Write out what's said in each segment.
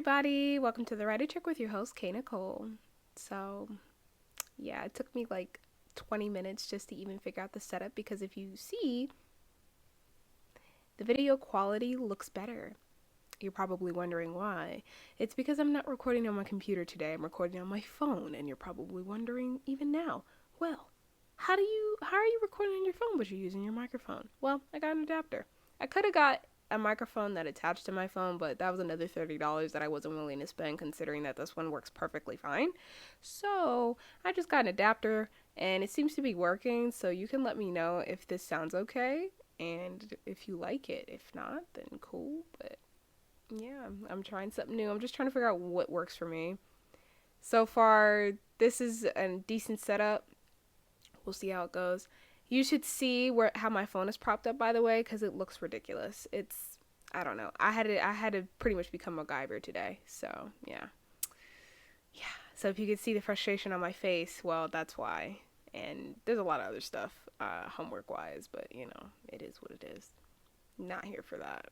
everybody, welcome to the Writer Check with your host, Kay Nicole. So, yeah, it took me like 20 minutes just to even figure out the setup because if you see, the video quality looks better. You're probably wondering why. It's because I'm not recording on my computer today, I'm recording on my phone, and you're probably wondering even now, well, how are you recording on your phone but you're using your microphone? Well, I got an adapter. I could have got a microphone that attached to my phone, but that was another $30 that I wasn't willing to spend considering that this one works perfectly fine. So I just got an adapter and it seems to be working, so you can let me know if this sounds okay and if you like it. If not, then cool, but yeah, I'm trying something new. I'm just trying to figure out what works for me. So far, this is a decent setup. We'll see how it goes. You should see how my phone is propped up, by the way, because it looks ridiculous. I don't know. I had to pretty much become MacGyver today. So, yeah. So if you could see the frustration on my face, well, that's why. And there's a lot of other stuff, homework-wise, but, it is what it is. Not here for that.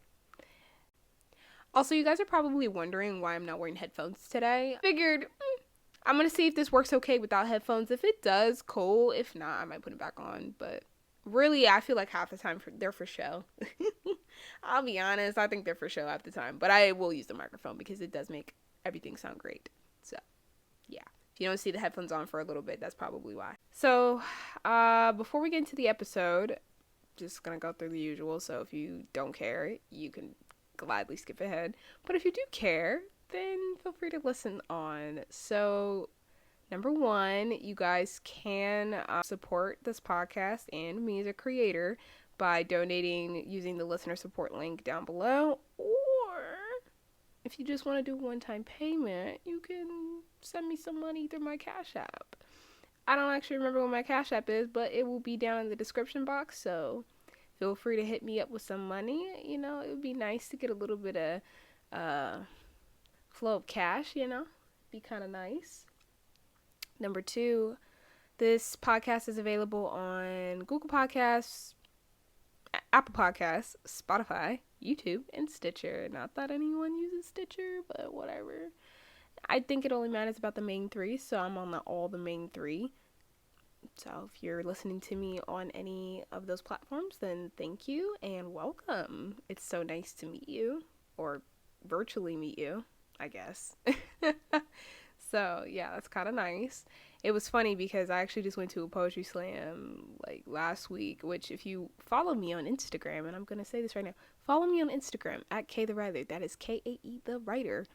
Also, you guys are probably wondering why I'm not wearing headphones today. I figured, I'm going to see if this works okay without headphones. If it does, cool. If not, I might put it back on. But really, I feel like half the time they're for show. I'll be honest. I think they're for show half the time. But I will use the microphone because it does make everything sound great. So, yeah. If you don't see the headphones on for a little bit, that's probably why. So, before we get into the episode, just going to go through the usual. So, if you don't care, you can gladly skip ahead. But if you do care, then feel free to listen on. So, number one, you guys can support this podcast and me as a creator by donating using the listener support link down below. Or if you just want to do a one-time payment, you can send me some money through my Cash App. I don't actually remember what my Cash App is, but it will be down in the description box. So feel free to hit me up with some money. It would be nice to get a little bit of flow of cash, be kind of nice. Number two, this podcast is available on Google Podcasts, Apple Podcasts, Spotify, YouTube, and Stitcher. Not that anyone uses Stitcher, but whatever. I think it only matters about the main three, so I'm on all the main three. So if you're listening to me on any of those platforms, then thank you and welcome. It's so nice to meet you, or virtually meet you, I guess. So yeah, that's kind of nice. It was funny because I actually just went to a poetry slam like last week, which if you follow me on Instagram, and I'm going to say this right now, follow me on Instagram at K the Writer, that is K-A-E the Writer,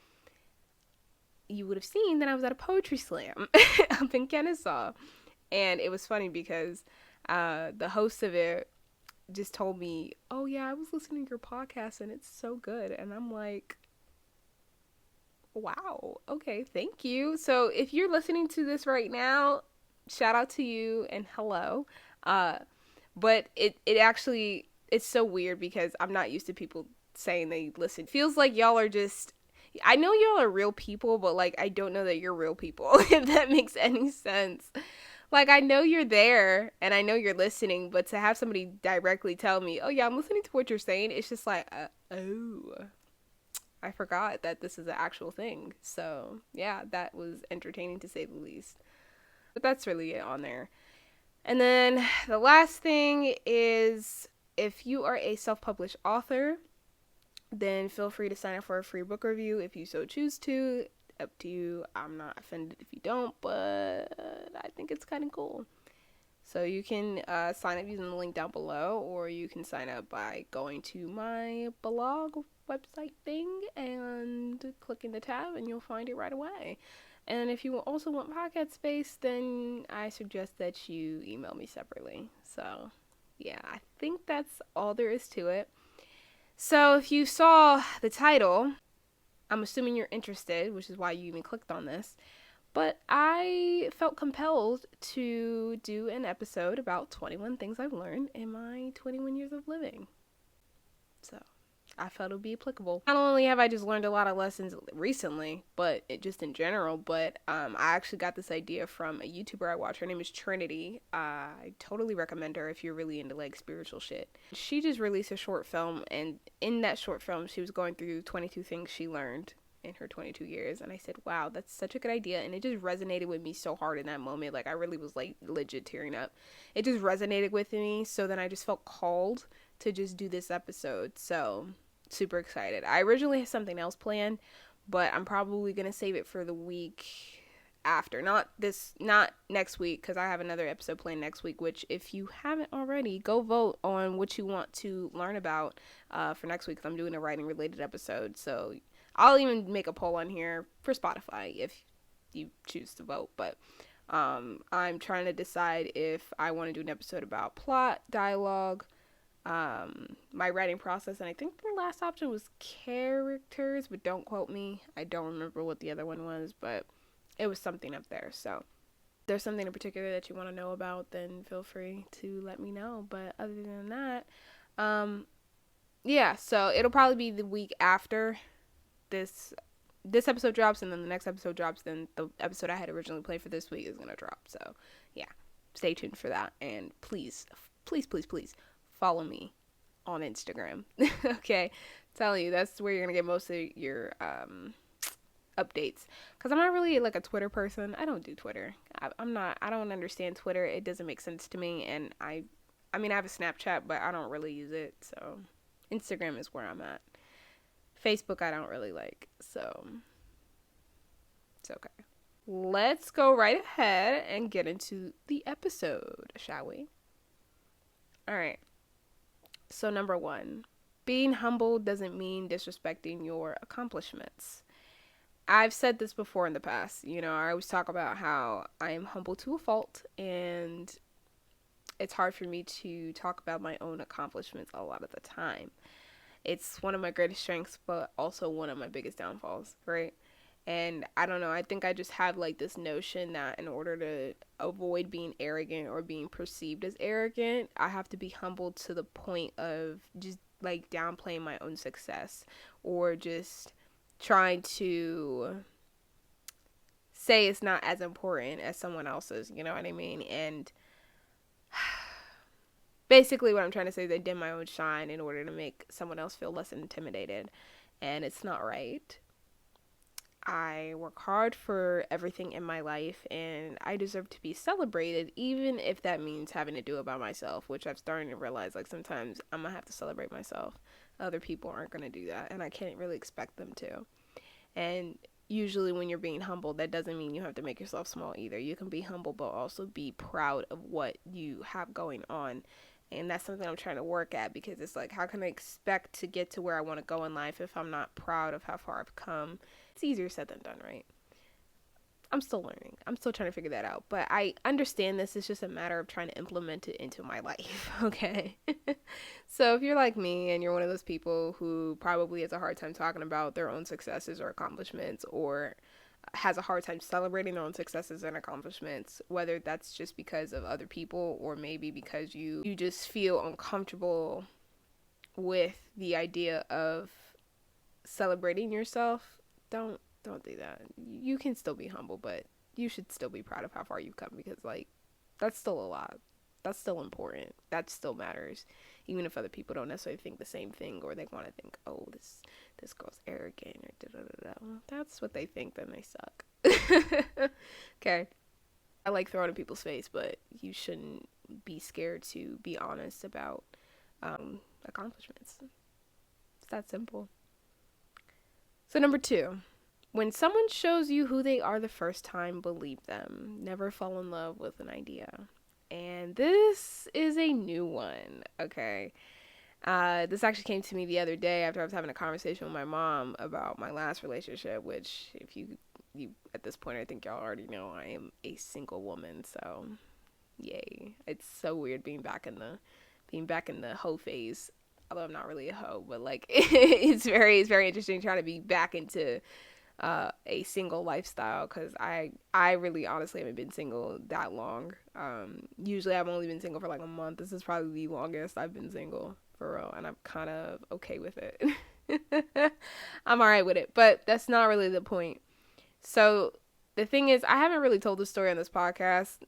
you would have seen that I was at a poetry slam up in Kennesaw. And it was funny because the host of it just told me, oh yeah, I was listening to your podcast and it's so good. And I'm like, wow, okay, thank you. So if you're listening to this right now, shout out to you and hello. But it's so weird because I'm not used to people saying they listen. It feels like y'all are just, I know y'all are real people, but like I don't know that you're real people, if that makes any sense. Like, I know you're there, and I know you're listening, but to have somebody directly tell me, oh, yeah, I'm listening to what you're saying, it's just like, oh, I forgot that this is an actual thing. So, yeah, that was entertaining to say the least. But that's really it on there. And then the last thing is, if you are a self-published author, then feel free to sign up for a free book review if you so choose to. Up to you. I'm not offended if you don't, but I think it's kind of cool. So you can sign up using the link down below, or you can sign up by going to my blog website thing and clicking the tab and you'll find it right away. And if you also want podcast space, then I suggest that you email me separately. So yeah, I think that's all there is to it. So if you saw the title, I'm assuming you're interested, which is why you even clicked on this. But I felt compelled to do an episode about 21 things I've learned in my 21 years of living. So I felt it would be applicable. Not only have I just learned a lot of lessons recently, but just in general, but I actually got this idea from a YouTuber I watch. Her name is Trinity. I totally recommend her if you're really into like spiritual shit. She just released a short film, and in that short film, she was going through 22 things she learned in her 22 years. And I said, wow, that's such a good idea. And it just resonated with me so hard in that moment. Like, I really was like legit tearing up. It just resonated with me. So then I just felt called to just do this episode. So super excited. I originally had something else planned, but I'm probably going to save it for the week after. Not next week, because I have another episode planned next week, which if you haven't already, go vote on what you want to learn about for next week, because I'm doing a writing related episode. So I'll even make a poll on here for Spotify if you choose to vote. But I'm trying to decide if I want to do an episode about plot, dialogue, my writing process, and I think the last option was characters, but don't quote me. I don't remember what the other one was, but it was something up there. So if there's something in particular that you want to know about, then feel free to let me know. But other than that, yeah, so it'll probably be the week after this episode drops, and then the next episode drops, then the episode I had originally planned for this week is gonna drop. So yeah, stay tuned for that, and please follow me on Instagram. Okay, I'm telling you, that's where you're gonna get most of your updates, because I'm not really like a Twitter person. I don't do Twitter. I don't understand Twitter. It doesn't make sense to me. And I mean, I have a Snapchat, but I don't really use it. So Instagram is where I'm at. Facebook I don't really like, so it's okay. Let's go right ahead and get into the episode, shall we? Alright, so number 1, being humble doesn't mean disrespecting your accomplishments. I've said this before in the past. You know, I always talk about how I am humble to a fault, and it's hard for me to talk about my own accomplishments a lot of the time. It's one of my greatest strengths, but also one of my biggest downfalls, right? And I don't know, I think I just have like this notion that in order to avoid being arrogant or being perceived as arrogant, I have to be humble to the point of just like downplaying my own success, or just trying to say it's not as important as someone else's, you know what I mean? And basically what I'm trying to say is I dim my own shine in order to make someone else feel less intimidated, and it's not right. I work hard for everything in my life, and I deserve to be celebrated, even if that means having to do it by myself, which I've started to realize, like, sometimes I'm gonna have to celebrate myself. Other people aren't gonna do that, and I can't really expect them to. And usually when you're being humble, that doesn't mean you have to make yourself small either. You can be humble, but also be proud of what you have going on. And that's something I'm trying to work at, because it's like, how can I expect to get to where I want to go in life if I'm not proud of how far I've come? It's easier said than done, right? I'm still learning. I'm still trying to figure that out. But I understand this is just a matter of trying to implement it into my life, okay? So if you're like me and you're one of those people who probably has a hard time talking about their own successes or accomplishments, or has a hard time celebrating their own successes and accomplishments, whether that's just because of other people or maybe because you just feel uncomfortable with the idea of celebrating yourself, don't do that. You can still be humble, but you should still be proud of how far you've come, because like, that's still a lot. That's still important. That still matters, even if other people don't necessarily think the same thing, or they want to think, oh, this girl's arrogant, or da-da-da-da. Well, that's what they think, then they suck. Okay. I like throwing in people's face, but you shouldn't be scared to be honest about accomplishments. It's that simple. So number 2, when someone shows you who they are the first time, believe them. Never fall in love with an idea. And this is a new one, okay? This actually came to me the other day after I was having a conversation with my mom about my last relationship, which if you at this point, I think y'all already know I am a single woman, so yay. It's so weird being back in the hoe phase. Although I'm not really a hoe, but like it's very interesting trying to be back into a single lifestyle, because I really honestly haven't been single that long. Usually I've only been single for like a month. This is probably the longest I've been single for real, and I'm kind of okay with it. I'm alright with it, but that's not really the point. So the thing is, I haven't really told the story on this podcast,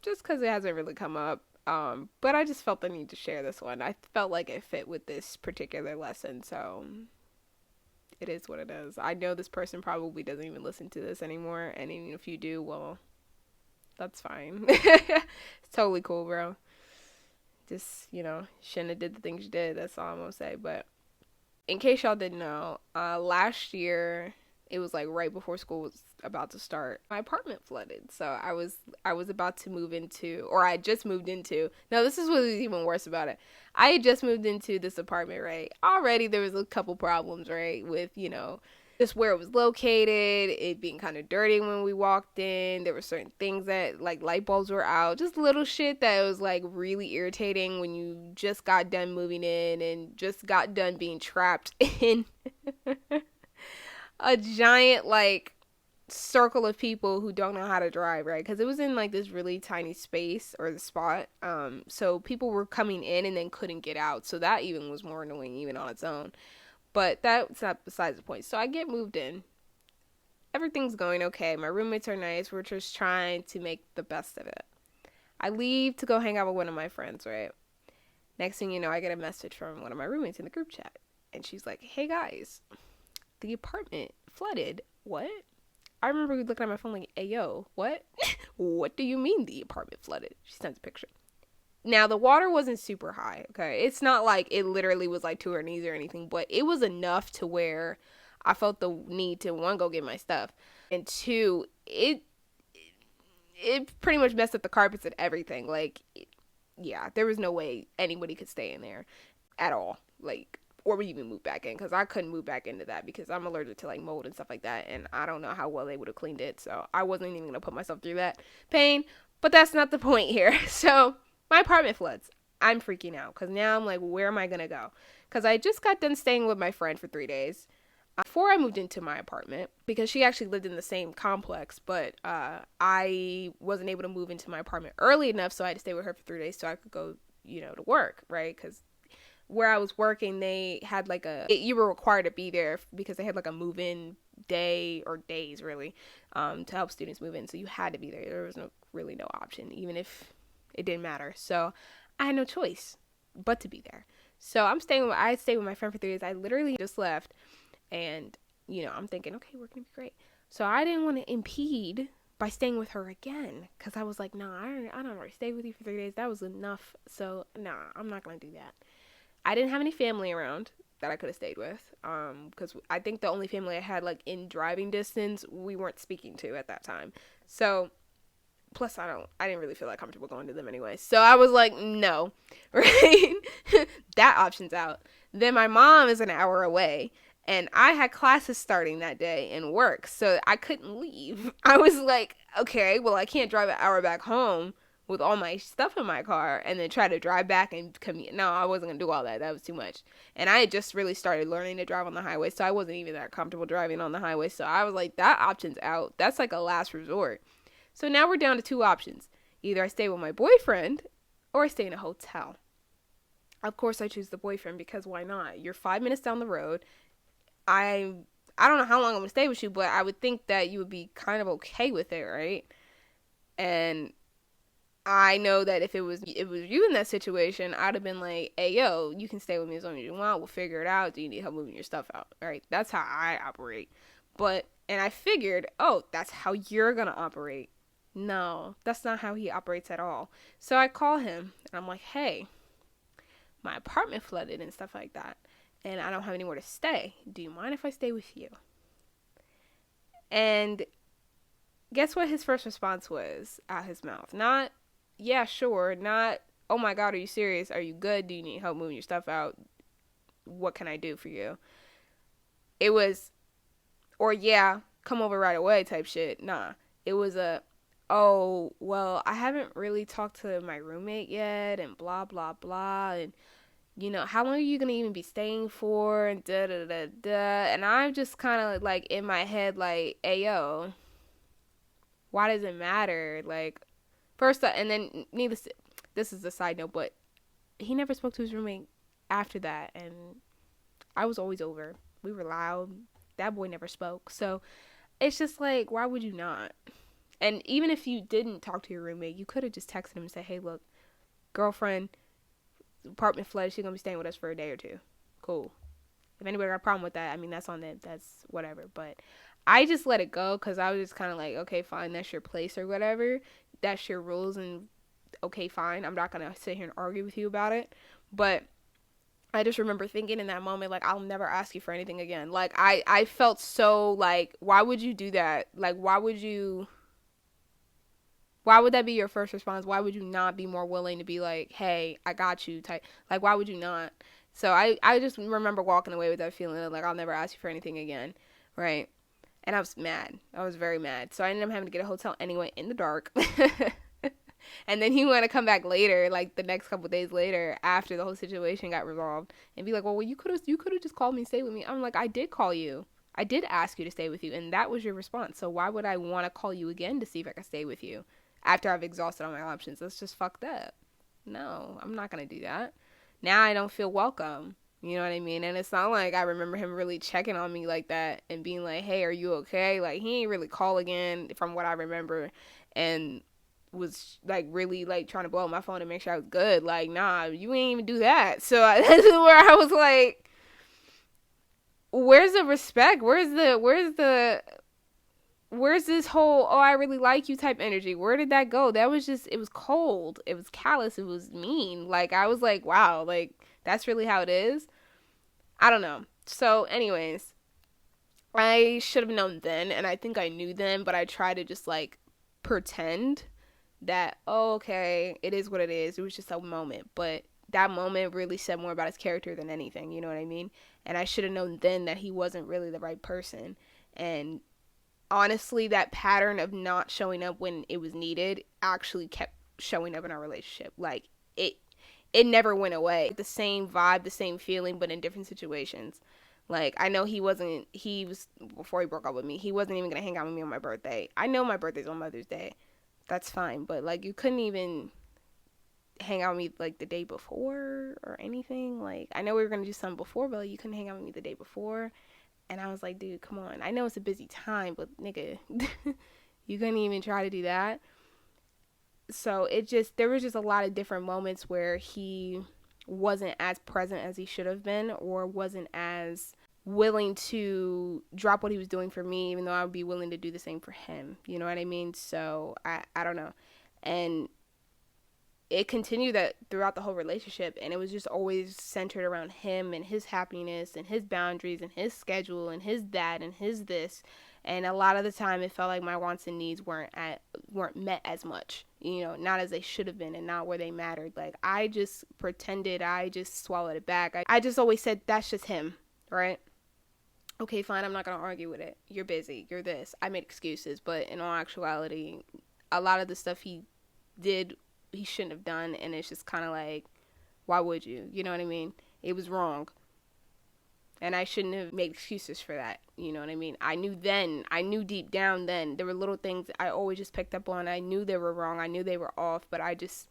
just because it hasn't really come up. But I just felt the need to share this one. I felt like it fit with this particular lesson, so It is what it is. I know this person probably doesn't even listen to this anymore, and even if you do, well, that's fine. It's totally cool, bro. Just, shouldn't have did the things you did. That's all I'm gonna say. But in case y'all didn't know, last year it was like right before school was about to start. My apartment flooded, so I was about to move into, or I just moved into. No, this is what was even worse about it. I had just moved into this apartment, right? Already there was a couple problems, right, with just where it was located, it being kind of dirty when we walked in. There were certain things that, like, light bulbs were out, just little shit that was like really irritating when you just got done moving in and just got done being trapped in a giant like circle of people who don't know how to drive, right? Because it was in like this really tiny space or the spot, so people were coming in and then couldn't get out, so that even was more annoying even on its own. But that's not besides the point. So I get moved in. Everything's going okay. My roommates are nice. We're just trying to make the best of it. I leave to go hang out with one of my friends, right? Next thing you know, I get a message from one of my roommates in the group chat. And she's like, hey guys, the apartment flooded. What? I remember looking at my phone like, hey yo, what? What do you mean the apartment flooded? She sends a picture. Now, the water wasn't super high, okay? It's not like it literally was like to her knees or anything, but it was enough to where I felt the need to, one, go get my stuff, and two, it pretty much messed up the carpets and everything. Like, yeah, there was no way anybody could stay in there at all, like, or even move back in, because I couldn't move back into that because I'm allergic to, like, mold and stuff like that, and I don't know how well they would have cleaned it, so I wasn't even going to put myself through that pain, but that's not the point here. So my apartment floods. I'm freaking out because now I'm like, where am I going to go? Because I just got done staying with my friend for 3 days before I moved into my apartment, because she actually lived in the same complex, but I wasn't able to move into my apartment early enough, so I had to stay with her for 3 days so I could go, to work, right? Because where I was working, they had like you were required to be there because they had like a move-in day, or days really, to help students move in. So you had to be there. There was really no option, even if it didn't matter. So I had no choice but to be there. So I stayed with my friend for 3 days. I literally just left, and I'm thinking, okay, we're gonna be great. So I didn't want to impede by staying with her again, because I was like, nah, I don't want to stay with you for 3 days. That was enough. So nah, I'm not gonna do that. I didn't have any family around that I could have stayed with, because I think the only family I had, like, in driving distance, we weren't speaking to at that time. So plus I didn't really feel that comfortable going to them anyway. So I was like, no, right? That option's out. Then my mom is an hour away, and I had classes starting that day and work, so I couldn't leave. I was like, okay, well, I can't drive an hour back home with all my stuff in my car and then try to drive back and commute. No, I wasn't going to do all that. That was too much. And I had just really started learning to drive on the highway, so I wasn't even that comfortable driving on the highway. So I was like, that option's out. That's like a last resort. So now we're down to two options. Either I stay with my boyfriend or I stay in a hotel. Of course, I choose the boyfriend, because why not? You're 5 minutes down the road. I don't know how long I'm going to stay with you, but I would think that you would be kind of okay with it, right? And I know that if it was you in that situation, I'd have been like, hey, yo, you can stay with me as long as you want. We'll figure it out. Do you need help moving your stuff out? All right? That's how I operate. And I figured, oh, that's how you're going to operate. No, that's not how he operates at all. So I call him, and I'm like, hey, my apartment flooded and stuff like that, and I don't have anywhere to stay. Do you mind if I stay with you? And guess what his first response was out his mouth? Not, yeah, sure. Not, oh my God, are you serious? Are you good? Do you need help moving your stuff out? What can I do for you? It was, or yeah, come over right away type shit. Nah. It was oh, well, I haven't really talked to my roommate yet, and blah, blah, blah, and, how long are you gonna even be staying for, and da, da, da, da, and I'm just kind of, like, in my head, like, hey, yo, why does it matter? Like, first, and then, this is a side note, but he never spoke to his roommate after that, and I was always over. We were loud. That boy never spoke, so it's just like, why would you not? And even if you didn't talk to your roommate, you could have just texted him and said, hey, look, girlfriend, apartment flooded. She's going to be staying with us for a day or two. Cool. If anybody got a problem with that, I mean, that's on them. That's whatever. But I just let it go because I was just kind of like, okay, fine, that's your place or whatever. That's your rules, and okay, fine. I'm not going to sit here and argue with you about it. But I just remember thinking in that moment, like, I'll never ask you for anything again. Like, I felt so, like, why would you do that? Like, why would that be your first response? Why would you not be more willing to be like, hey, I got you type? Like, why would you not? So I just remember walking away with that feeling of, like, I'll never ask you for anything again, right? And I was mad. I was very mad. So I ended up having to get a hotel anyway in the dark. And then he wanted to come back later, like the next couple of days later, after the whole situation got resolved, and be like, well, you could have just called me and stayed with me. I'm like, I did call you. I did ask you to stay with you, and that was your response. So why would I want to call you again to see if I can stay with you after I've exhausted all my options? That's just fucked up. No, I'm not going to do that. Now I don't feel welcome. You know what I mean? And it's not like I remember him really checking on me like that and being like, hey, are you okay? Like, he ain't really call again from what I remember. And was like really like trying to blow up my phone to make sure I was good. Like, nah, you ain't even do that. So this is where I was like, where's the respect? Where's this whole, oh, I really like you type energy? Where did that go? That was just, it was cold. It was callous. It was mean. Like, I was like, wow, like, that's really how it is? I don't know. So, anyways, I should have known then, and I think I knew then, but I tried to just, like, pretend that, oh, okay, it is what it is. It was just a moment. But that moment really said more about his character than anything. You know what I mean? And I should have known then that he wasn't really the right person. And honestly, that pattern of not showing up when it was needed actually kept showing up in our relationship. Like, it never went away. The same vibe, the same feeling, but in different situations. Like, I know he was, before he broke up with me, he wasn't even going to hang out with me on my birthday. I know my birthday's on Mother's Day. That's fine. But, like, you couldn't even hang out with me, like, the day before or anything. Like, I know we were going to do something before, but like, you couldn't hang out with me the day before. And I was like, dude, come on. I know it's a busy time, but, nigga, you couldn't even try to do that. So there was just a lot of different moments where he wasn't as present as he should have been, or wasn't as willing to drop what he was doing for me, even though I would be willing to do the same for him. You know what I mean? So I don't know. And it continued that throughout the whole relationship, and it was just always centered around him and his happiness and his boundaries and his schedule and his that and his this. And a lot of the time it felt like my wants and needs weren't met as much, you know, not as they should have been and not where they mattered. Like, I just pretended, I just swallowed it back. I just always said, that's just him, right? Okay, fine, I'm not going to argue with it. You're busy, you're this. I made excuses, but in all actuality, a lot of the stuff he did, he shouldn't have done, and it's just kind of like, why would you? You know what I mean? It was wrong. And I shouldn't have made excuses for that. You know what I mean? I knew deep down then. There were little things I always just picked up on. I knew they were wrong. I knew they were off. But I just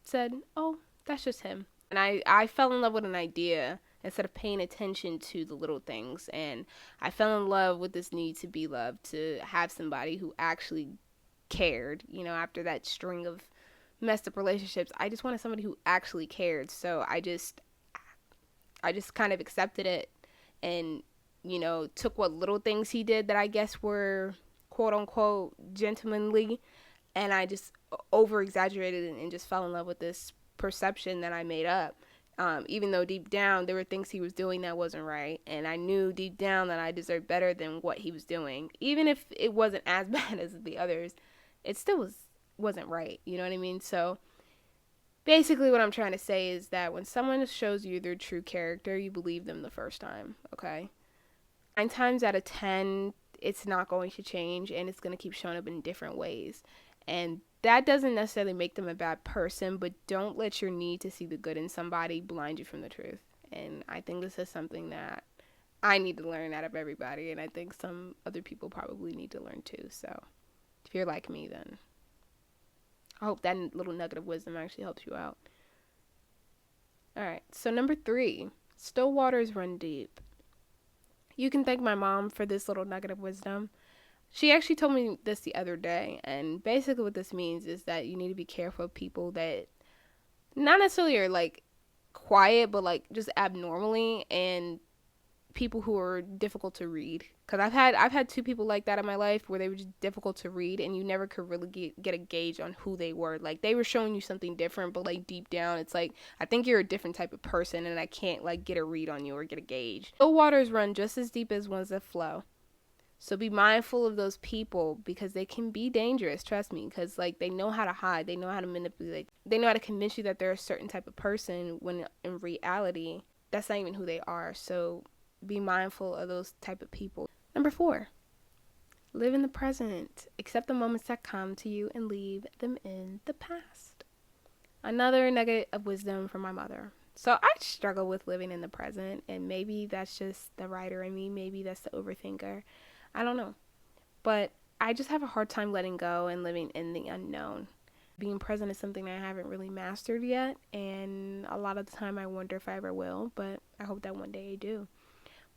said, oh, that's just him. And I fell in love with an idea instead of paying attention to the little things. And I fell in love with this need to be loved, to have somebody who actually cared. You know, after that string of messed up relationships, I just wanted somebody who actually cared. So I just kind of accepted it and, you know, took what little things he did that I guess were quote unquote gentlemanly, and I just over exaggerated and just fell in love with this perception that I made up. Even though deep down there were things he was doing that wasn't right, and I knew deep down that I deserved better than what he was doing. Even if it wasn't as bad as the others, it still wasn't right. You know what I mean? So basically what I'm trying to say is that when someone shows you their true character, you believe them the first time, okay? 9 times out of 10, it's not going to change, and it's going to keep showing up in different ways. And that doesn't necessarily make them a bad person, but don't let your need to see the good in somebody blind you from the truth. And I think this is something that I need to learn out of everybody, and I think some other people probably need to learn too. So if you're like me, then I hope that little nugget of wisdom actually helps you out. All right, so number 3, still waters run deep. You can thank my mom for this little nugget of wisdom. She actually told me this the other day, and basically what this means is that you need to be careful of people that not necessarily are like quiet, but like just abnormally, and people who are difficult to read. Because I've had two people like that in my life where they were just difficult to read, and you never could really get a gauge on who they were. Like, they were showing you something different, but like deep down it's like, I think you're a different type of person, and I can't like get a read on you or get a gauge. Still waters run just as deep as ones that flow. So be mindful of those people, because they can be dangerous, trust me, because like they know how to hide, they know how to manipulate, they know how to convince you that they're a certain type of person when in reality that's not even who they are. So be mindful of those type of people. Number 4, live in the present. Accept the moments that come to you and leave them in the past. Another nugget of wisdom from my mother. So I struggle with living in the present, and maybe that's just the writer in me, maybe that's the overthinker. I don't know. But I just have a hard time letting go and living in the unknown. Being present is something I haven't really mastered yet, and a lot of the time I wonder if I ever will, but I hope that one day I do.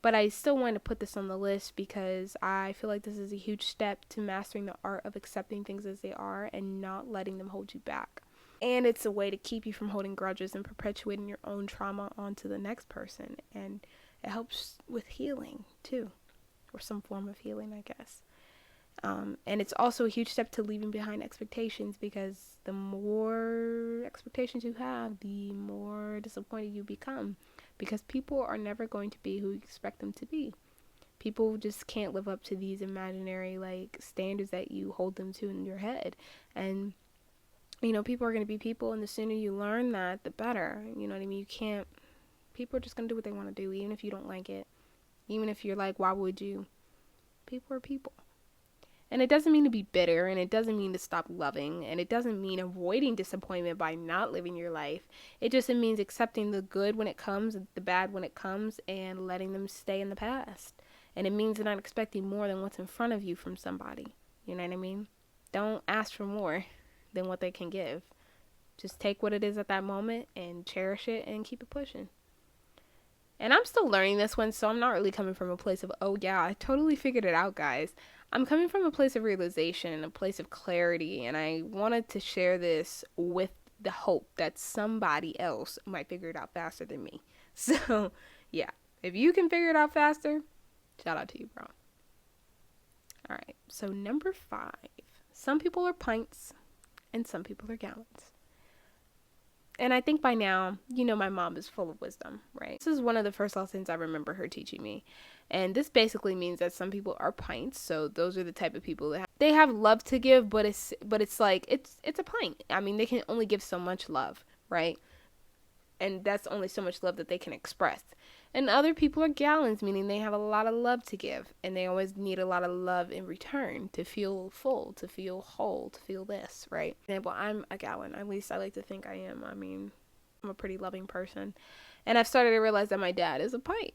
But I still want to put this on the list because I feel like this is a huge step to mastering the art of accepting things as they are and not letting them hold you back. And it's a way to keep you from holding grudges and perpetuating your own trauma onto the next person. And it helps with healing too, or some form of healing, I guess. And it's also a huge step to leaving behind expectations, because the more expectations you have, the more disappointed you become, because people are never going to be who you expect them to be. People just can't live up to these imaginary like standards that you hold them to in your head. And people are going to be people, and the sooner you learn that, the better. You know what I mean? People are just going to do what they want to do, even if you don't like it. Even if you're like, why would you? People are people. And it doesn't mean to be bitter, and it doesn't mean to stop loving, and it doesn't mean avoiding disappointment by not living your life. It just means accepting the good when it comes, the bad when it comes, and letting them stay in the past. And it means not expecting more than what's in front of you from somebody. You know what I mean? Don't ask for more than what they can give. Just take what it is at that moment and cherish it and keep it pushing. And I'm still learning this one, so I'm not really coming from a place of, oh yeah, I totally figured it out, guys. I'm coming from a place of realization and a place of clarity, and I wanted to share this with the hope that somebody else might figure it out faster than me. So, yeah, if you can figure it out faster, shout out to you, bro. All right, so number 5. Some people are pints and some people are gallons. And I think by now, my mom is full of wisdom, right? This is one of the first lessons I remember her teaching me. And this basically means that some people are pints. So those are the type of people that they have love to give, but it's like, it's a pint. I mean, they can only give so much love, right? And that's only so much love that they can express. And other people are gallons, meaning they have a lot of love to give, and they always need a lot of love in return to feel full, to feel whole, to feel this, right? For example, I'm a gallon. At least I like to think I am. I mean, I'm a pretty loving person. And I've started to realize that my dad is a pint.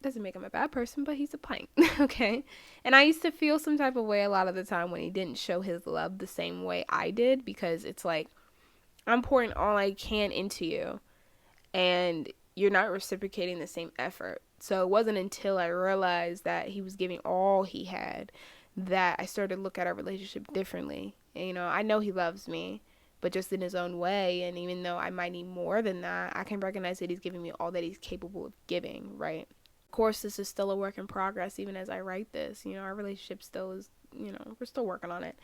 Doesn't make him a bad person, but he's a pint, okay? And I used to feel some type of way a lot of the time when he didn't show his love the same way I did, because it's like, I'm pouring all I can into you, and you're not reciprocating the same effort. So it wasn't until I realized that he was giving all he had that I started to look at our relationship differently. And, I know he loves me, but just in his own way. And even though I might need more than that, I can recognize that he's giving me all that he's capable of giving, right? Of course, this is still a work in progress, even as I write this. Our relationship still is, we're still working on it.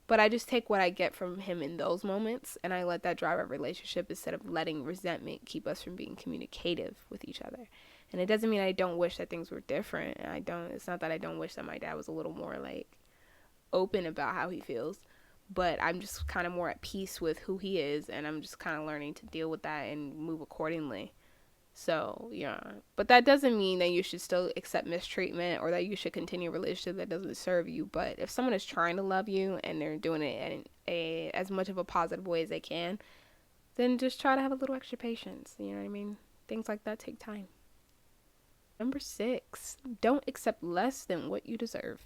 But I just take what I get from him in those moments, and I let that drive our relationship instead of letting resentment keep us from being communicative with each other. And it doesn't mean I don't wish that things were different. It's not that I don't wish that my dad was a little more like open about how he feels, but I'm just kind of more at peace with who he is, and I'm just kind of learning to deal with that and move accordingly. So, yeah. But that doesn't mean that you should still accept mistreatment or that you should continue a relationship that doesn't serve you. But if someone is trying to love you and they're doing it in as much of a positive way as they can, then just try to have a little extra patience. You know what I mean? Things like that take time. Number 6, don't accept less than what you deserve.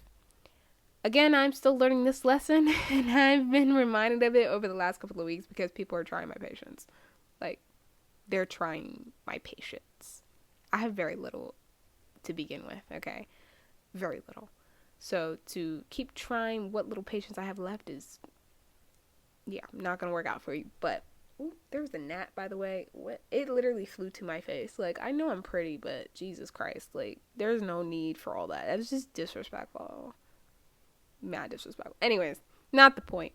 Again, I'm still learning this lesson, and I've been reminded of it over the last couple of weeks because people are trying my patience. Like, they're trying my patience. I have very little to begin with, okay? Very little. So to keep trying what little patience I have left is, not going to work out for you. But Ooh, there was a gnat, by the way. What? It literally flew to my face. Like, I know I'm pretty, but Jesus Christ. Like, there's no need for all that. That's just disrespectful. Mad disrespectful. Anyways, not the point.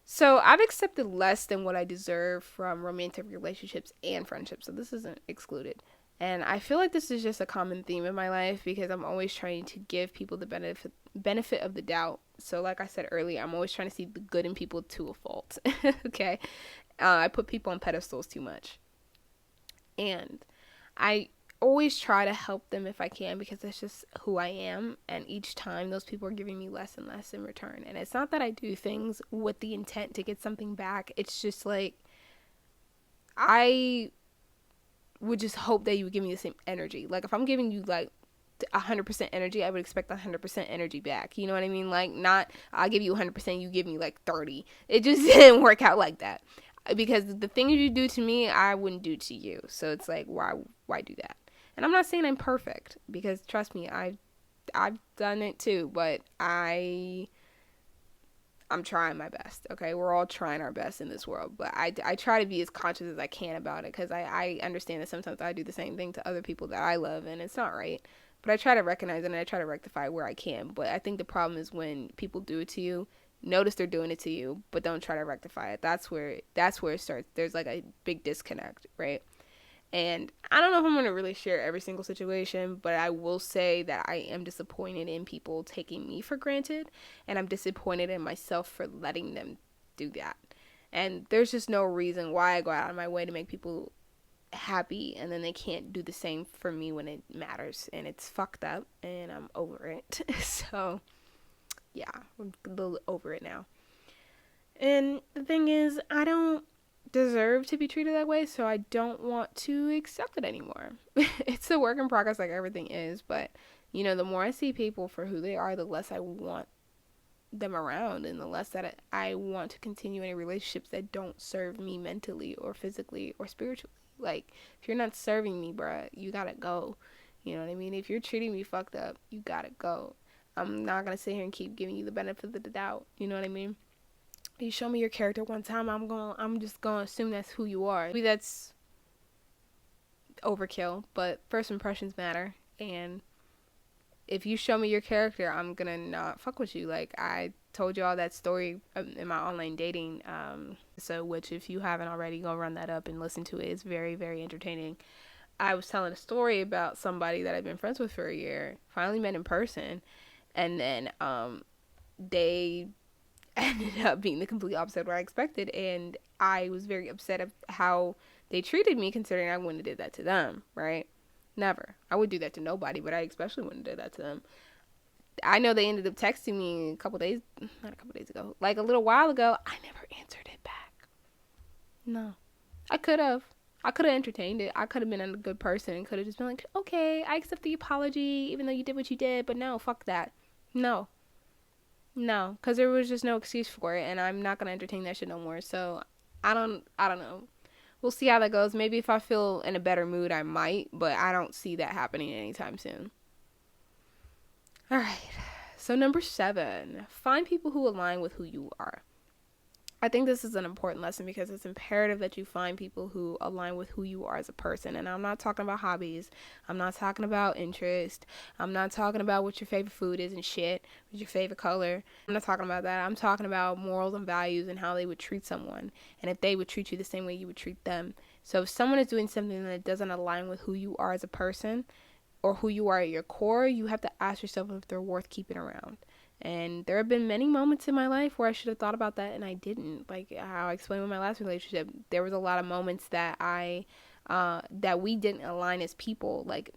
So, I've accepted less than what I deserve from romantic relationships and friendships. So, this isn't excluded. And I feel like this is just a common theme in my life because I'm always trying to give people the benefit of the doubt. So, like I said earlier, I'm always trying to see the good in people to a fault. Okay? I put people on pedestals too much. And I always try to help them if I can because that's just who I am. And each time those people are giving me less and less in return. And it's not that I do things with the intent to get something back. It's just like I would just hope that you would give me the same energy. Like if I'm giving you like 100% energy, I would expect 100% energy back. You know what I mean? Like not I'll give you 100%, you give me like 30. It just didn't work out like that. Because the things you do to me, I wouldn't do to you. So it's like why do that? And I'm not saying I'm perfect because trust me, I've done it too, but I'm trying my best, okay? We're all trying our best in this world, but I try to be as conscious as I can about it because I understand that sometimes I do the same thing to other people that I love, and it's not right. But I try to recognize it, and I try to rectify where I can. But I think the problem is when people do it to you, notice they're doing it to you, but don't try to rectify it. That's where it starts. There's like a big disconnect, right? And I don't know if I'm going to really share every single situation, but I will say that I am disappointed in people taking me for granted, and I'm disappointed in myself for letting them do that. And there's just no reason why I go out of my way to make people happy, and then they can't do the same for me when it matters. And it's fucked up, and I'm over it. So, yeah, I'm a little over it now. And the thing is, I don't deserve to be treated that way, so I don't want to accept it anymore. It's a work in progress like everything is, but you know, the more I see people for who they are, the less I want them around and the less that I want to continue any relationships that don't serve me mentally or physically or spiritually. Like, if you're not serving me, bruh, you gotta go. You know what I mean? If you're treating me fucked up, you gotta go. I'm not gonna sit here and keep giving you the benefit of the doubt. You know what I mean? You show me your character one time, I'm just gonna assume that's who you are. Maybe that's overkill, but first impressions matter. And if you show me your character, I'm gonna not fuck with you. Like I told you all that story in my online dating so which if you haven't already, go run that up and listen to it. It's very, very entertaining. I was telling a story about somebody that I've been friends with for a year, finally met in person, and then they ended up being the complete opposite of what I expected, and I was very upset of how they treated me, considering I wouldn't have did that to them, right? Never. I would do that to nobody, but I especially wouldn't have did that to them. I know they ended up texting me not a couple days ago, like a little while ago. I never answered it back. No. I could have. I could have entertained it. I could have been a good person and could have just been like, okay, I accept the apology, even though you did what you did, but no, fuck that. No. No, because there was just no excuse for it, and I'm not going to entertain that shit no more. So, I don't know. We'll see how that goes. Maybe if I feel in a better mood, I might, but I don't see that happening anytime soon. Alright, so number 7, find people who align with who you are. I think this is an important lesson because it's imperative that you find people who align with who you are as a person. And I'm not talking about hobbies. I'm not talking about interest. I'm not talking about what your favorite food is and shit, what's your favorite color. I'm not talking about that. I'm talking about morals and values and how they would treat someone. And if they would treat you the same way you would treat them. So if someone is doing something that doesn't align with who you are as a person or who you are at your core, you have to ask yourself if they're worth keeping around. And there have been many moments in my life where I should have thought about that and I didn't. Like how I explained with my last relationship, there was a lot of moments that that we didn't align as people. Like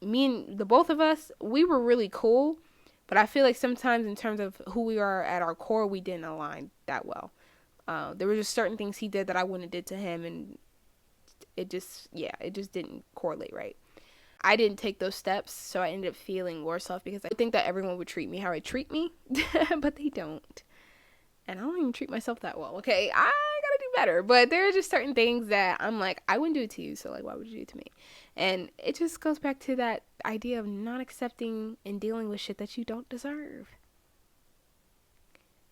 me and the both of us, we were really cool, but I feel like sometimes in terms of who we are at our core, we didn't align that well. There were just certain things he did that I wouldn't have did to him, and it just didn't correlate right. I didn't take those steps, so I ended up feeling worse off because I think that everyone would treat me how I treat me, but they don't. And I don't even treat myself that well, okay? I gotta do better, but there are just certain things that I'm like, I wouldn't do it to you, so like, why would you do it to me? And it just goes back to that idea of not accepting and dealing with shit that you don't deserve.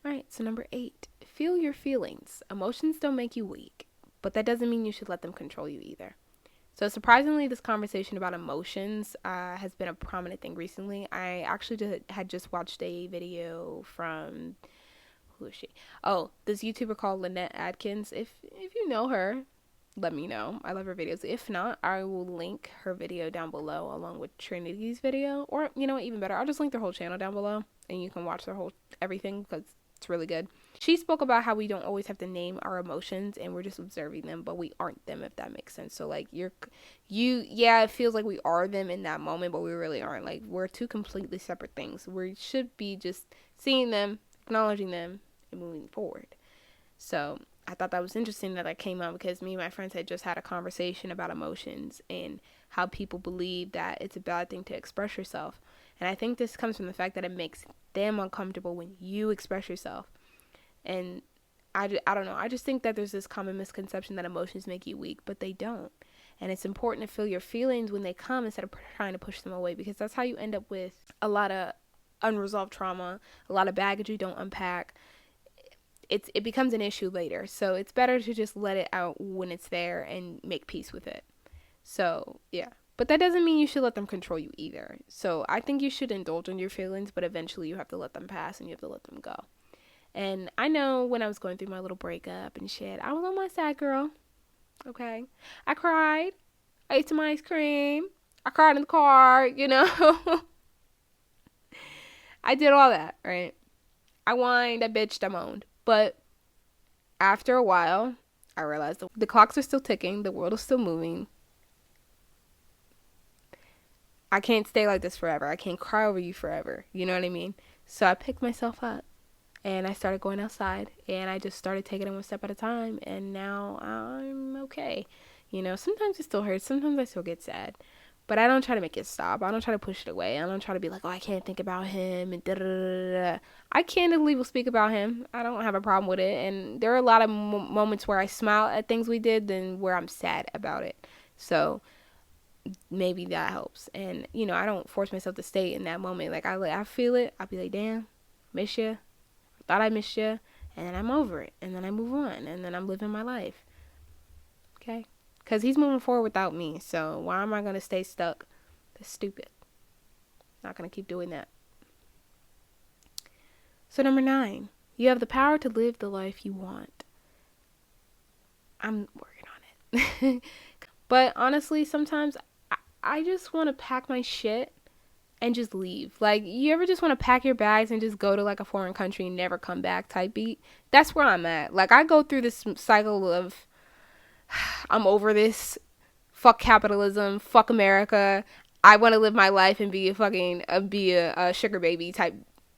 Alright, so number 8, feel your feelings. Emotions don't make you weak, but that doesn't mean you should let them control you either. So surprisingly, this conversation about emotions has been a prominent thing recently. I actually had just watched a video from, who is she? Oh, this YouTuber called Lynette Adkins. If you know her, let me know. I love her videos. If not, I will link her video down below along with Trinity's video. Or, you know what, even better, I'll just link their whole channel down below and you can watch their whole everything because it's really good. She spoke about how we don't always have to name our emotions and we're just observing them, but we aren't them, if that makes sense. So like yeah, it feels like we are them in that moment, but we really aren't. Like, we're two completely separate things. We should be just seeing them, acknowledging them, and moving forward. So I thought that was interesting that came out because me and my friends had just had a conversation about emotions and how people believe that it's a bad thing to express yourself. And I think this comes from the fact that it makes them uncomfortable when you express yourself. And I don't know. I just think that there's this common misconception that emotions make you weak, but they don't. And it's important to feel your feelings when they come instead of trying to push them away, because that's how you end up with a lot of unresolved trauma, a lot of baggage you don't unpack. It becomes an issue later. So it's better to just let it out when it's there and make peace with it. So, yeah. But that doesn't mean you should let them control you either. So I think you should indulge in your feelings, but eventually you have to let them pass and you have to let them go. And I know when I was going through my little breakup and shit, I was on my side, girl. Okay? I cried. I ate some ice cream. I cried in the car, you know? I did all that, right? I whined, I bitched, I moaned. But after a while, I realized the clocks are still ticking. The world is still moving. I can't stay like this forever. I can't cry over you forever. You know what I mean? So I picked myself up and I started going outside and I just started taking it one step at a time. And now I'm okay. You know, sometimes it still hurts. Sometimes I still get sad. But I don't try to make it stop. I don't try to push it away. I don't try to be like, oh, I can't think about him and da da da da. I candidly will speak about him. I don't have a problem with it. And there are a lot of moments where I smile at things we did than where I'm sad about it. So maybe that helps. And, you know, I don't force myself to stay in that moment. Like, I feel it. I'll be like, damn, miss you. Thought I missed you. And then I'm over it. And then I move on. And then I'm living my life. Okay? Because he's moving forward without me. So why am I going to stay stuck? That's stupid. Not going to keep doing that. So 9, you have the power to live the life you want. I'm working on it. But honestly, sometimes I just want to pack my shit and just leave. Like, you ever just want to pack your bags and just go to like a foreign country and never come back type beat? That's where I'm at. Like, I go through this cycle of I'm over this. Fuck capitalism. Fuck America. I want to live my life and be a sugar baby type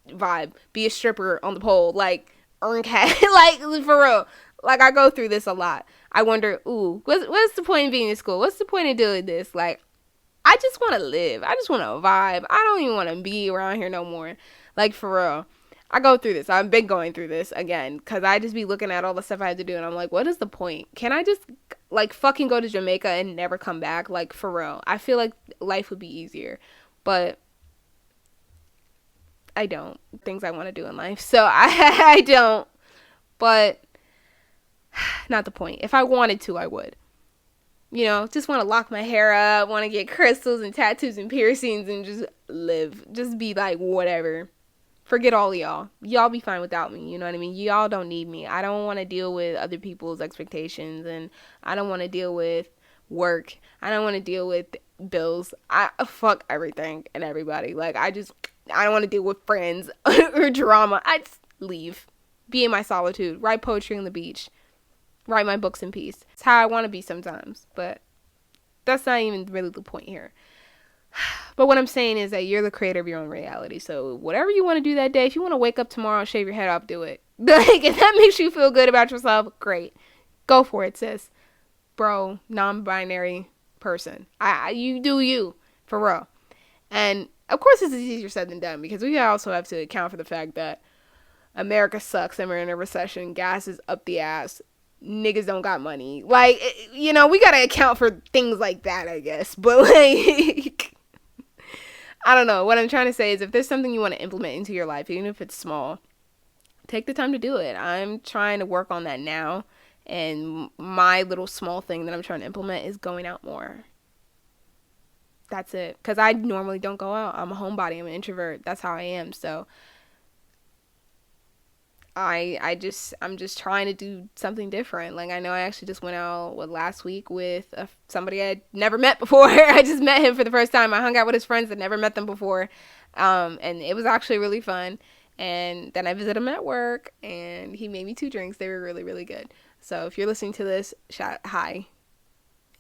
vibe. Be a stripper on the pole. Like, earn cash. Like, for real. Like, I go through this a lot. I wonder, what's the point of being in school? What's the point of doing this? Like, I just want to live. I just want to vibe. I don't even want to be around here no more. Like, for real. I go through this. I've been going through this again because I just be looking at all the stuff I have to do and I'm like, what is the point? Can I just like fucking go to Jamaica and never come back? Like, for real. I feel like life would be easier, but I don't. Things I want to do in life. So I don't, but not the point. If I wanted to, I would. You know, just want to lock my hair up, want to get crystals and tattoos and piercings and just live. Just be like, whatever. Forget all of y'all. Y'all be fine without me. You know what I mean? Y'all don't need me. I don't want to deal with other people's expectations. And I don't want to deal with work. I don't want to deal with bills. I fuck everything and everybody. Like, I don't want to deal with friends or drama. I just leave. Be in my solitude. Write poetry on the beach. Write my books in peace. It's how I want to be sometimes. But that's not even really the point here. But what I'm saying is that you're the creator of your own reality. So whatever you want to do that day, if you want to wake up tomorrow and shave your head off, do it. Like, if that makes you feel good about yourself, great. Go for it, sis. Bro, non-binary person. You do you, for real. And of course this is easier said than done because we also have to account for the fact that America sucks and we're in a recession. Gas is up the ass. Niggas don't got money. Like, you know, we gotta account for things like that, I guess. But like, I don't know. What I'm trying to say is if there's something you want to implement into your life, even if it's small, take the time to do it. I'm trying to work on that now. And my little small thing that I'm trying to implement is going out more. That's it. Because I normally don't go out. I'm a homebody. I'm an introvert. That's how I am. So I'm just trying to do something different. Like, I know I actually just went out last week with somebody I'd never met before. I just met him for the first time. I hung out with his friends that never met them before, and it was actually really fun. And then I visited him at work, and he made me 2 drinks. They were really, really good. So if you're listening to this, hi,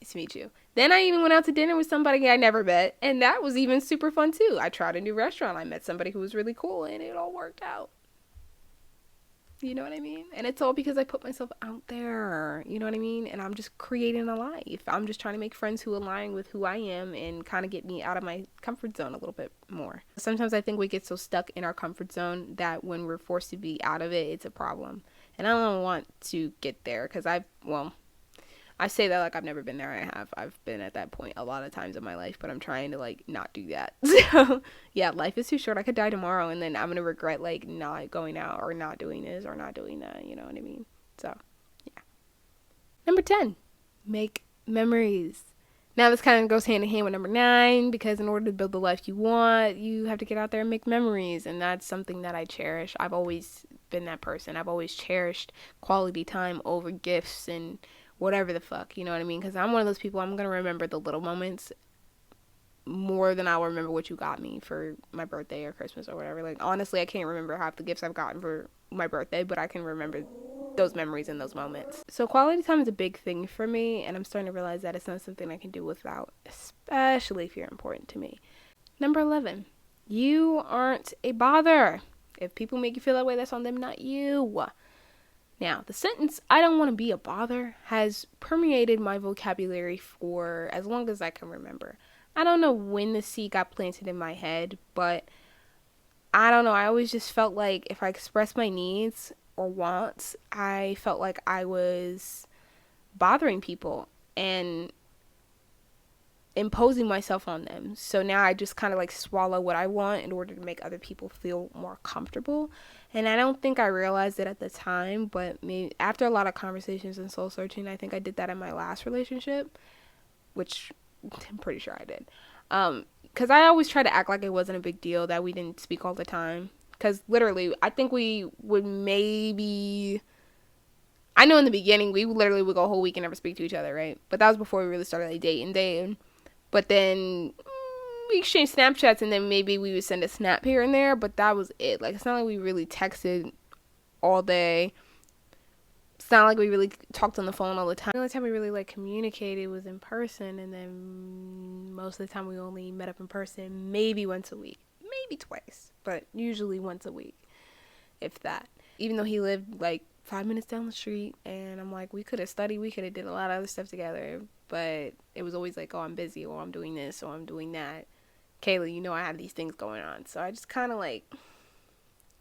nice to meet you. Then I even went out to dinner with somebody I never met, and that was even super fun too. I tried a new restaurant. I met somebody who was really cool, and it all worked out. You know what I mean? And it's all because I put myself out there. You know what I mean? And I'm just creating a life. I'm just trying to make friends who align with who I am and kind of get me out of my comfort zone a little bit more. Sometimes I think we get so stuck in our comfort zone that when we're forced to be out of it, it's a problem. And I don't want to get there because I say that like I've never been there. I have. I've been at that point a lot of times in my life, but I'm trying to like not do that. So yeah, life is too short. I could die tomorrow and then I'm going to regret like not going out or not doing this or not doing that. You know what I mean? So yeah. Number 10, make memories. Now this kind of goes hand in hand with number 9 because in order to build the life you want, you have to get out there and make memories. And that's something that I cherish. I've always been that person. I've always cherished quality time over gifts and whatever the fuck, you know what I mean? Because I'm one of those people, I'm going to remember the little moments more than I'll remember what you got me for my birthday or Christmas or whatever. Like, honestly, I can't remember half the gifts I've gotten for my birthday, but I can remember those memories and those moments. So quality time is a big thing for me, and I'm starting to realize that it's not something I can do without, especially if you're important to me. Number 11, you aren't a bother. If people make you feel that way, that's on them, not you. Now, the sentence, I don't want to be a bother, has permeated my vocabulary for as long as I can remember. I don't know when the seed got planted in my head, but I don't know. I always just felt like if I expressed my needs or wants, I felt like I was bothering people and imposing myself on them. So now I just kind of like swallow what I want in order to make other people feel more comfortable. And I don't think I realized it at the time, but maybe after a lot of conversations and soul searching, I think I did that in my last relationship, which I'm pretty sure I did. Because I always try to act like it wasn't a big deal that we didn't speak all the time. Because literally, I think we would maybe... I know in the beginning, we literally would go a whole week and never speak to each other, right? But that was before we really started like dating. But then we exchanged Snapchats and then maybe we would send a snap here and there. But that was it. Like, it's not like we really texted all day. It's not like we really talked on the phone all the time. The only time we really like communicated was in person. And then most of the time we only met up in person maybe once a week. Maybe twice. But usually once a week. If that. Even though he lived like 5 minutes down the street, and I'm like, we could have studied, we could have did a lot of other stuff together, but it was always like, oh, I'm busy, or I'm doing this, or I'm doing that. Kayla, you know I have these things going on, so I just kind of like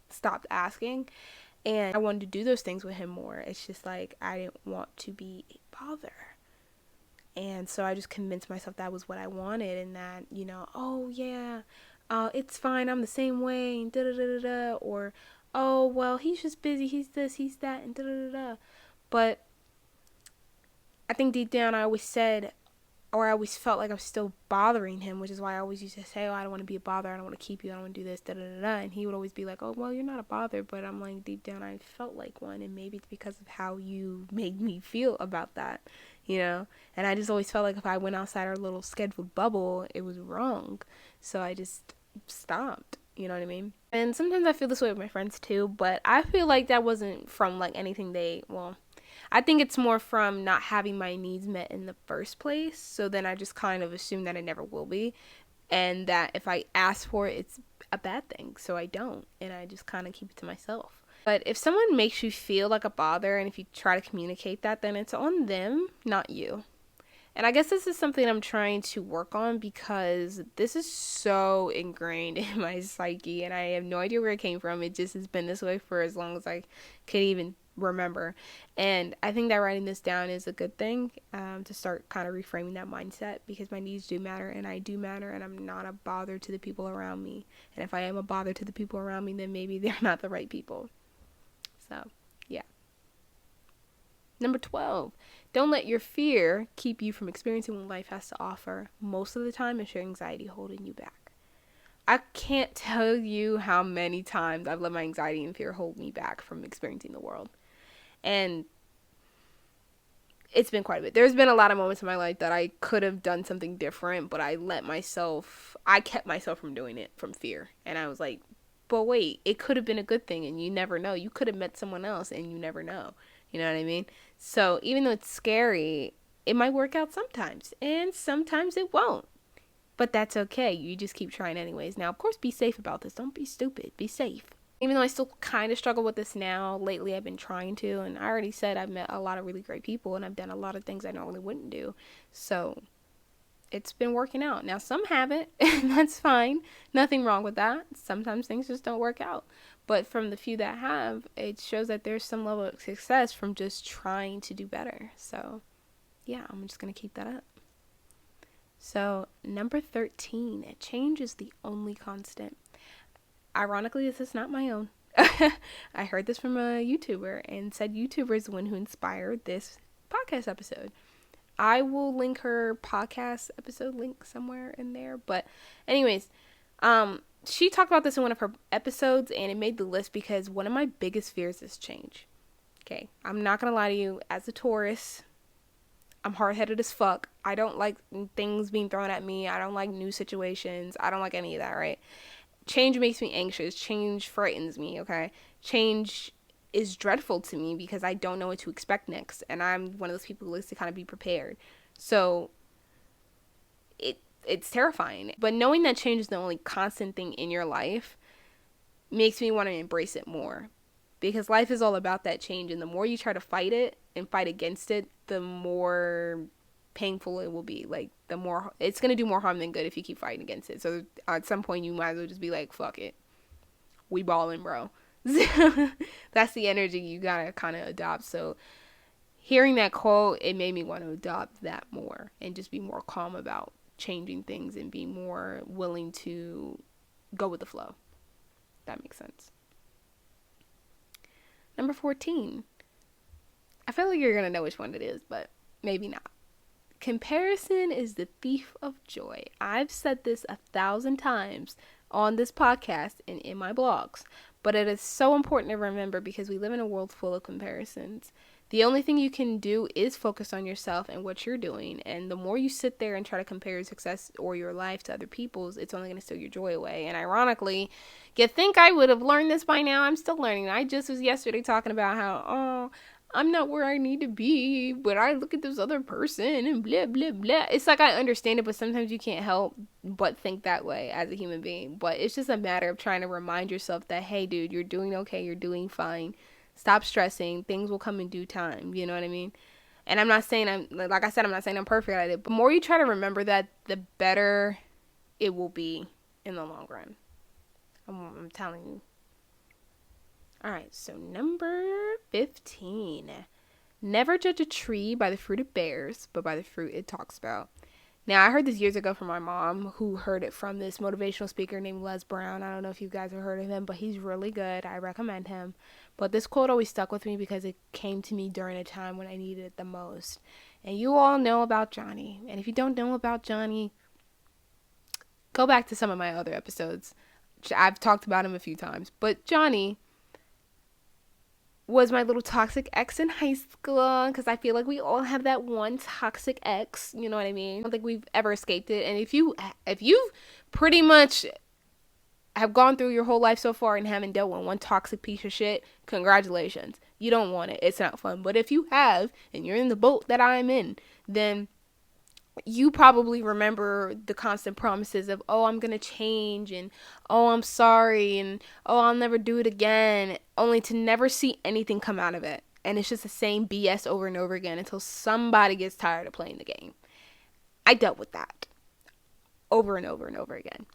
stopped asking, and I wanted to do those things with him more. It's just like I didn't want to be a bother, and so I just convinced myself that was what I wanted, and that, you know, oh yeah, it's fine, I'm the same way, and da da da da da, or oh, well, he's just busy, he's this, he's that, and da-da-da-da. But I think deep down I always said, or I always felt like I was still bothering him, which is why I always used to say, oh, I don't want to be a bother, I don't want to keep you, I don't want to do this, da-da-da-da. And he would always be like, oh, well, you're not a bother. But I'm like, deep down I felt like one, and maybe it's because of how you made me feel about that, you know? And I just always felt like if I went outside our little scheduled bubble, it was wrong. So I just stopped. You know what I mean? And sometimes I feel this way with my friends too, but I feel like that wasn't from like anything I think it's more from not having my needs met in the first place. So then I just kind of assume that it never will be, and that if I ask for it, it's a bad thing. So I don't, and I just kind of keep it to myself. But if someone makes you feel like a bother, and if you try to communicate that, then it's on them, not you. And I guess this is something I'm trying to work on because this is so ingrained in my psyche, and I have no idea where it came from. It just has been this way for as long as I can even remember. And I think that writing this down is a good thing, to start kind of reframing that mindset, because my needs do matter and I do matter, and I'm not a bother to the people around me. And if I am a bother to the people around me, then maybe they're not the right people. So, yeah. Number 12, don't let your fear keep you from experiencing what life has to offer. Most of the time, it's your anxiety holding you back. I can't tell you how many times I've let my anxiety and fear hold me back from experiencing the world. And it's been quite a bit. There's been a lot of moments in my life that I could have done something different, but I kept myself from doing it from fear. And I was like, but wait, it could have been a good thing and you never know. You could have met someone else and you never know. You know what I mean? So even though it's scary, it might work out sometimes and sometimes it won't. But that's okay. You just keep trying anyways. Now, of course, be safe about this. Don't be stupid. Be safe. Even though I still kind of struggle with this now, lately I've been trying to. And I already said I've met a lot of really great people and I've done a lot of things I normally wouldn't do. So it's been working out. Now, some haven't, and that's fine. Nothing wrong with that. Sometimes things just don't work out. But from the few that have, it shows that there's some level of success from just trying to do better. So, yeah, I'm just going to keep that up. So, number 13, change is the only constant. Ironically, this is not my own. I heard this from a YouTuber and said YouTuber is the one who inspired this podcast episode. I will link her podcast episode link somewhere in there. But anyways, she talked about this in one of her episodes and it made the list because one of my biggest fears is change. Okay, I'm not going to lie to you. As a Taurus, I'm hard-headed as fuck. I don't like things being thrown at me. I don't like new situations. I don't like any of that, right? Change makes me anxious. Change frightens me, okay? Change is dreadful to me because I don't know what to expect next. And I'm one of those people who likes to kind of be prepared. So it's terrifying. But knowing that change is the only constant thing in your life makes me want to embrace it more. Because life is all about that change. And the more you try to fight it and fight against it, the more painful it will be. Like, the more it's going to do more harm than good if you keep fighting against it. So at some point you might as well just be like, fuck it, we ballin', bro. That's the energy you gotta kind of adopt. So hearing that quote, it made me want to adopt that more and just be more calm about changing things and be more willing to go with the flow. That makes sense. Number 14. I feel like you're going to know which one it is, but maybe not. Comparison is the thief of joy. I've said this 1,000 times on this podcast and in my blogs, but it is so important to remember because we live in a world full of comparisons. The only thing you can do is focus on yourself and what you're doing. And the more you sit there and try to compare your success or your life to other people's, it's only going to steal your joy away. And ironically, you think I would have learned this by now. I'm still learning. I just was yesterday talking about how, I'm not where I need to be, but I look at this other person and blah, blah, blah. It's like I understand it, but sometimes you can't help but think that way as a human being. But it's just a matter of trying to remind yourself that, hey, dude, you're doing okay. You're doing fine. Stop stressing. Things will come in due time. You know what I mean? And I'm not saying I'm not saying I'm perfect at it. But the more you try to remember that, the better it will be in the long run. I'm telling you. All right, so number 15. Never judge a tree by the fruit it bears, but by the fruit it talks about. Now, I heard this years ago from my mom, who heard it from this motivational speaker named Les Brown. I don't know if you guys have heard of him, but he's really good. I recommend him. But this quote always stuck with me because it came to me during a time when I needed it the most. And you all know about Johnny. And if you don't know about Johnny, go back to some of my other episodes. I've talked about him a few times. But Johnny was my little toxic ex in high school, because I feel like we all have that one toxic ex, you know what I mean? I don't think we've ever escaped it. And if you've pretty much have gone through your whole life so far and haven't dealt with one toxic piece of shit, congratulations. You don't want it. It's not fun. But if you have, and you're in the boat that I'm in, then you probably remember the constant promises of, oh, I'm going to change, and oh, I'm sorry, and oh, I'll never do it again, only to never see anything come out of it. And it's just the same BS over and over again until somebody gets tired of playing the game. I dealt with that over and over and over again.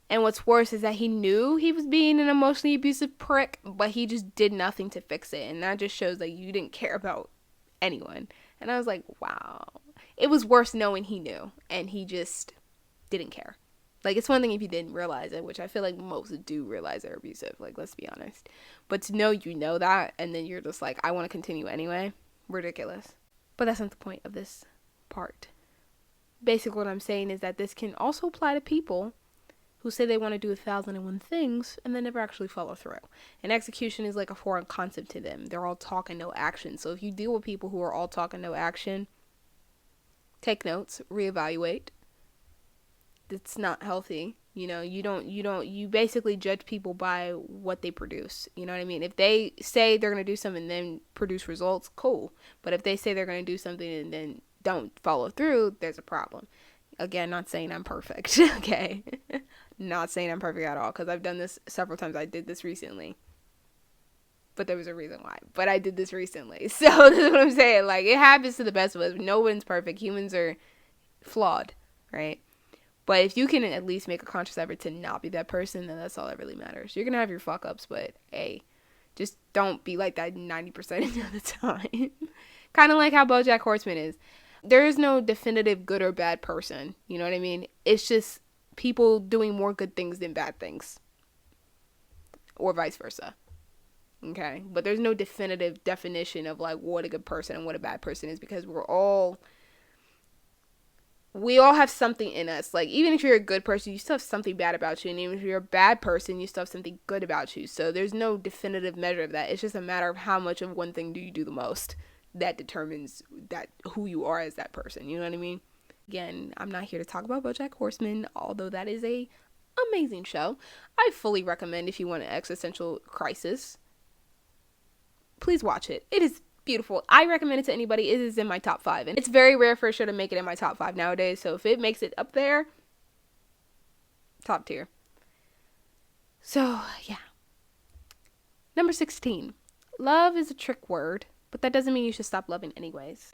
And what's worse is that he knew he was being an emotionally abusive prick, but he just did nothing to fix it. And that just shows that you didn't care about anyone. And I was like, wow. It was worse knowing he knew, and he just didn't care. Like, it's one thing if you didn't realize it, which I feel like most do realize they're abusive. Like, let's be honest. But to know you know that, and then you're just like, I want to continue anyway. ridiculous. But that's not the point of this part. Basically what I'm saying is that this can also apply to people who say they want to do 1,001 things and then never actually follow through. And execution is like a foreign concept to them. They're all talk and no action. So if you deal with people who are all talk and no action, take notes, reevaluate. It's not healthy. You basically judge people by what they produce. You know what I mean? If they say they're going to do something and then produce results, cool. But if they say they're going to do something and then don't follow through, there's a problem. Again, not saying I'm perfect, okay? Not saying I'm perfect at all, because I've done this several times. I did this recently. But there was a reason why. But I did this recently. So this is what I'm saying. Like, it happens to the best of us. No one's perfect. Humans are flawed, right? But if you can at least make a conscious effort to not be that person, then that's all that really matters. You're going to have your fuck-ups, but, hey, just don't be like that 90% of the time. Kind of like how BoJack Horseman is. There is no definitive good or bad person. You know what I mean? It's just people doing more good things than bad things. Or vice versa. Okay? But there's no definitive definition of like what a good person and what a bad person is, because we all have something in us. Like, even if you're a good person, you still have something bad about you. And even if you're a bad person, you still have something good about you. So there's no definitive measure of that. It's just a matter of how much of one thing do you do the most. That determines who you are as that person. You know what I mean? Again, I'm not here to talk about BoJack Horseman, although that is a amazing show. I fully recommend if you want an existential crisis. Please watch it. It is beautiful. I recommend it to anybody. It is in my top 5. And it's very rare for a show to make it in my top 5 nowadays. So if it makes it up there, top tier. So, yeah. Number 16. Love is a trick word, but that doesn't mean you should stop loving anyways.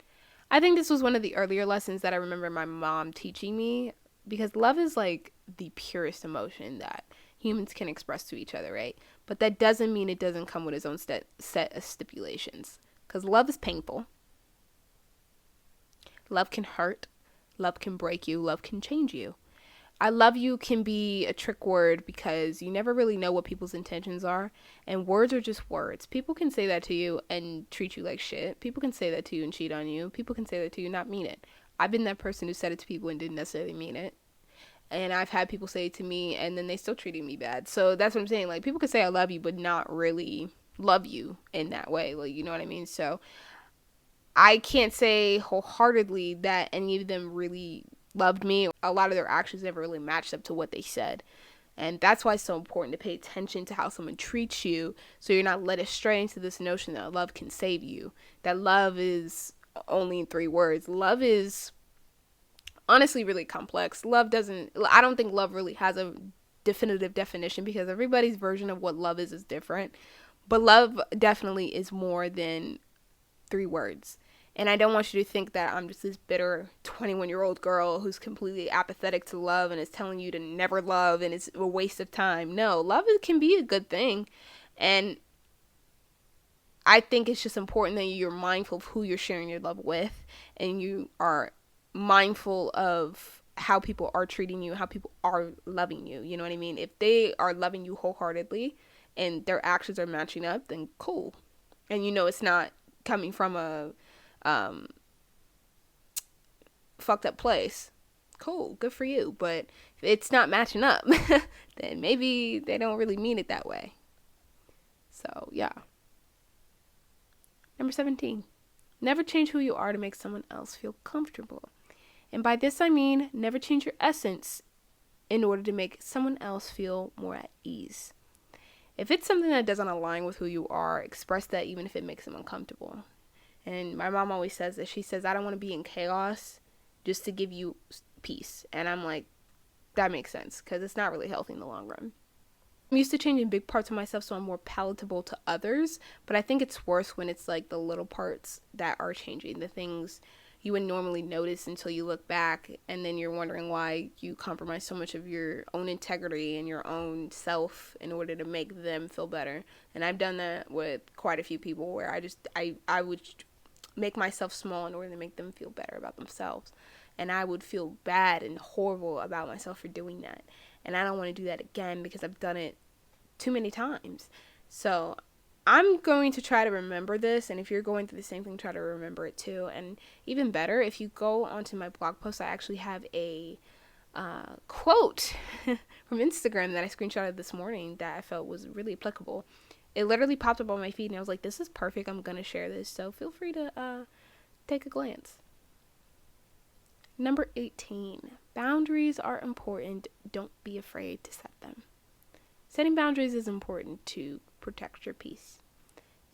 I think this was one of the earlier lessons that I remember my mom teaching me, because love is like the purest emotion that humans can express to each other, right? But that doesn't mean it doesn't come with its own set of stipulations, because love is painful. Love can hurt. Love can break you. Love can change you. I love you can be a trick word because you never really know what people's intentions are. And words are just words. People can say that to you and treat you like shit. People can say that to you and cheat on you. People can say that to you and not mean it. I've been that person who said it to people and didn't necessarily mean it. And I've had people say it to me and then they still treated me bad. So that's what I'm saying. Like, people can say I love you but not really love you in that way. Like, you know what I mean? So I can't say wholeheartedly that any of them really loved me. A lot of their actions never really matched up to what they said. And that's why it's so important to pay attention to how someone treats you, so you're not led astray into this notion that love can save you. That love is only in 3 words. Love is honestly really complex. I don't think love really has a definitive definition, because everybody's version of what love is different. But love definitely is more than 3 words. And I don't want you to think that I'm just this bitter 21-year-old girl who's completely apathetic to love and is telling you to never love and it's a waste of time. No, love can be a good thing. And I think it's just important that you're mindful of who you're sharing your love with, and you are mindful of how people are treating you, how people are loving you. You know what I mean? If they are loving you wholeheartedly and their actions are matching up, then cool. And you know it's not coming from a fucked up place. Cool, good for you. But if it's not matching up, then maybe they don't really mean it that way. So, yeah. Number 17. Never change who you are to make someone else feel comfortable. And by this I mean never change your essence in order to make someone else feel more at ease. If it's something that doesn't align with who you are, express that even if it makes them uncomfortable. And my mom always says that. She says, I don't want to be in chaos just to give you peace. And I'm like, that makes sense, because it's not really healthy in the long run. I'm used to changing big parts of myself so I'm more palatable to others. But I think it's worse when it's like the little parts that are changing. The things you would normally notice until you look back. And then you're wondering why you compromise so much of your own integrity and your own self in order to make them feel better. And I've done that with quite a few people where I would make myself small in order to make them feel better about themselves. And I would feel bad and horrible about myself for doing that. And I don't want to do that again, because I've done it too many times. So I'm going to try to remember this, and if you're going through the same thing, try to remember it too. And even better, if you go onto my blog post, I actually have a quote from Instagram that I screenshotted this morning that I felt was really applicable. It literally popped up on my feed, and I was like, this is perfect. I'm going to share this. So feel free to take a glance. Number 18, boundaries are important. Don't be afraid to set them. Setting boundaries is important to protect your peace.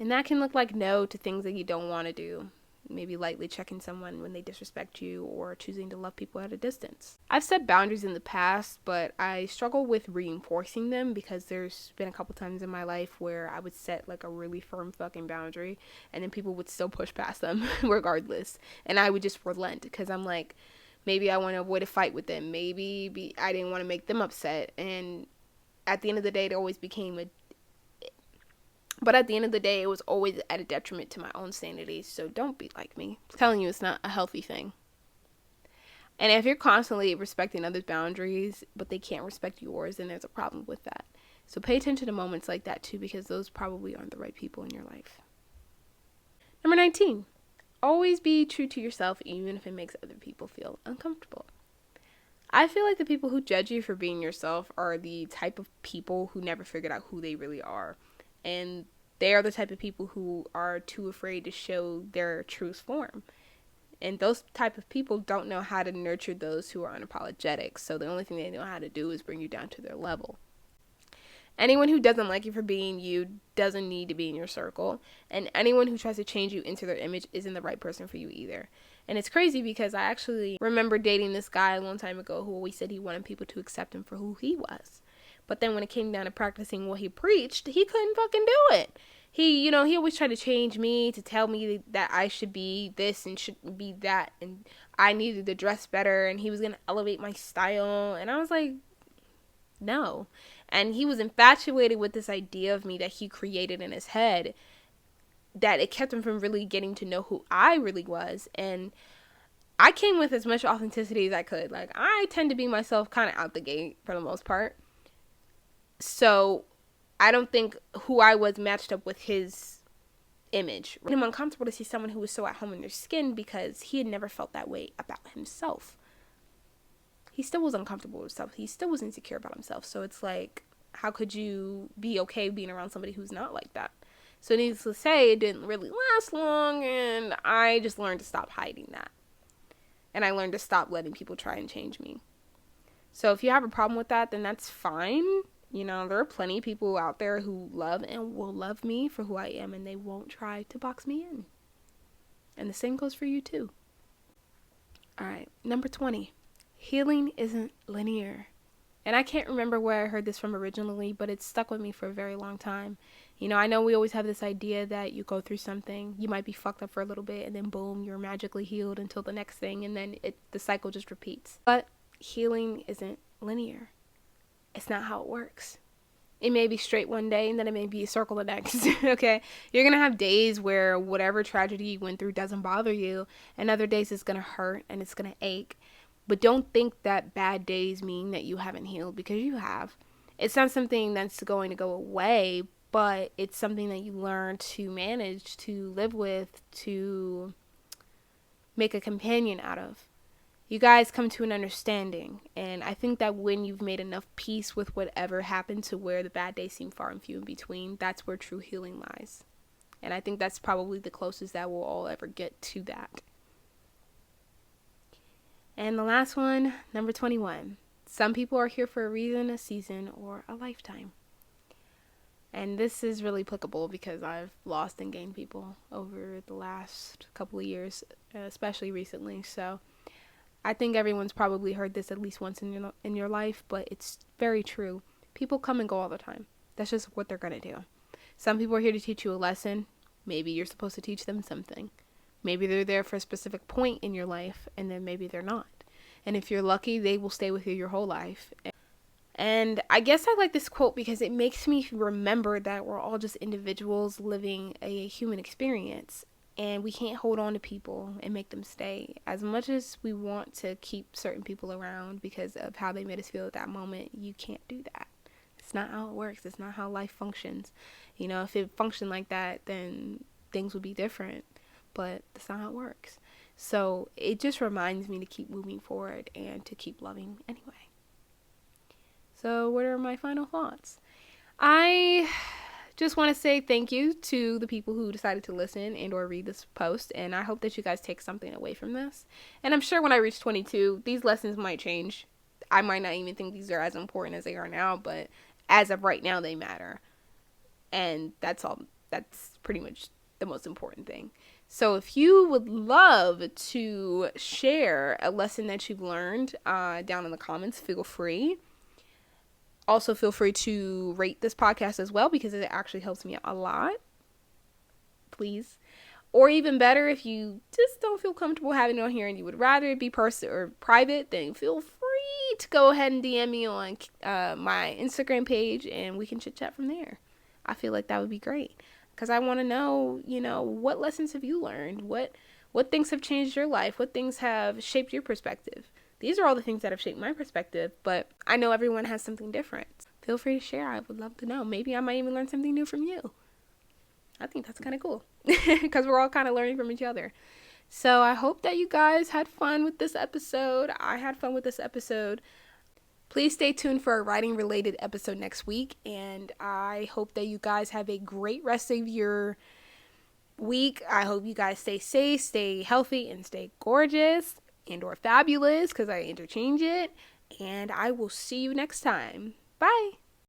And that can look like no to things that you don't want to do. Maybe lightly checking someone when they disrespect you, or choosing to love people at a distance. I've set boundaries in the past, but I struggle with reinforcing them, because there's been a couple times in my life where I would set like a really firm fucking boundary, and then people would still push past them regardless. And I would just relent, because I'm like, maybe I want to avoid a fight with them. Maybe I didn't want to make them upset. And at the end of the day, it always became But at the end of the day, it was always at a detriment to my own sanity. So don't be like me. I'm telling you, it's not a healthy thing. And if you're constantly respecting others' boundaries, but they can't respect yours, then there's a problem with that. So pay attention to moments like that too, because those probably aren't the right people in your life. Number 19, always be true to yourself, even if it makes other people feel uncomfortable. I feel like the people who judge you for being yourself are the type of people who never figured out who they really are. And they are the type of people who are too afraid to show their truest form. And those type of people don't know how to nurture those who are unapologetic. So the only thing they know how to do is bring you down to their level. Anyone who doesn't like you for being you doesn't need to be in your circle. And anyone who tries to change you into their image isn't the right person for you either. And it's crazy, because I actually remember dating this guy a long time ago who always said he wanted people to accept him for who he was. But then when it came down to practicing what he preached, he couldn't fucking do it. He always tried to change me, to tell me that I should be this and shouldn't be that, and I needed to dress better, and he was going to elevate my style. And I was like, no. And he was infatuated with this idea of me that he created in his head, that it kept him from really getting to know who I really was. And I came with as much authenticity as I could. Like, I tend to be myself kind of out the gate for the most part. So I don't think who I was matched up with his image. It made him uncomfortable to see someone who was so at home in their skin, because he had never felt that way about himself. He still was uncomfortable with himself. He still was insecure about himself. So it's like, how could you be okay being around somebody who's not like that? So needless to say, it didn't really last long, and I just learned to stop hiding that. And I learned to stop letting people try and change me. So if you have a problem with that, then that's fine. You know, there are plenty of people out there who love and will love me for who I am, and they won't try to box me in. And the same goes for you too. All right, number 20. Healing isn't linear. And I can't remember where I heard this from originally, but it's stuck with me for a very long time. You know, I know we always have this idea that you go through something, you might be fucked up for a little bit, and then boom, you're magically healed until the next thing, and then the cycle just repeats. But healing isn't linear. It's not how it works. It may be straight one day, and then it may be a circle the next, okay? You're going to have days where whatever tragedy you went through doesn't bother you, and other days it's going to hurt and it's going to ache. But don't think that bad days mean that you haven't healed, because you have. It's not something that's going to go away, but it's something that you learn to manage, to live with, to make a companion out of. You guys come to an understanding, and I think that when you've made enough peace with whatever happened to where the bad days seem far and few in between, that's where true healing lies. And I think that's probably the closest that we'll all ever get to that. And the last one, number 21. Some people are here for a reason, a season, or a lifetime. And this is really applicable because I've lost and gained people over the last couple of years, especially recently. So I think everyone's probably heard this at least once in your life, but it's very true. People come and go all the time. That's just what they're going to do. Some people are here to teach you a lesson. Maybe you're supposed to teach them something. Maybe they're there for a specific point in your life, and then maybe they're not. And if you're lucky, they will stay with you your whole life. And I guess I like this quote because it makes me remember that we're all just individuals living a human experience. And we can't hold on to people and make them stay. As much as we want to keep certain people around because of how they made us feel at that moment, you can't do that. It's not how it works. It's not how life functions. You know, if it functioned like that, then things would be different. But that's not how it works. So it just reminds me to keep moving forward and to keep loving anyway. So what are my final thoughts? I just want to say thank you to the people who decided to listen and or read this post, and I hope that you guys take something away from this. And I'm sure when I reach 22, these lessons might change. I might not even think these are as important as they are now, but as of right now, they matter. And that's all. That's pretty much the most important thing. So if you would love to share a lesson that you've learned down in the comments, feel free. Also, feel free to rate this podcast as well, because it actually helps me out a lot. Please. Or even better, if you just don't feel comfortable having it on here and you would rather it be personal or private, then feel free to go ahead and DM me on my Instagram page, and we can chit chat from there. I feel like that would be great, because I want to know, what lessons have you learned? What things have changed your life? What things have shaped your perspective? These are all the things that have shaped my perspective, but I know everyone has something different. Feel free to share. I would love to know. Maybe I might even learn something new from you. I think that's kind of cool, because we're all kind of learning from each other. So I hope that you guys had fun with this episode. I had fun with this episode. Please stay tuned for a writing related episode next week, and I hope that you guys have a great rest of your week. I hope you guys stay safe, stay healthy, and stay gorgeous and or fabulous, because I interchange it. And I will see you next time. Bye.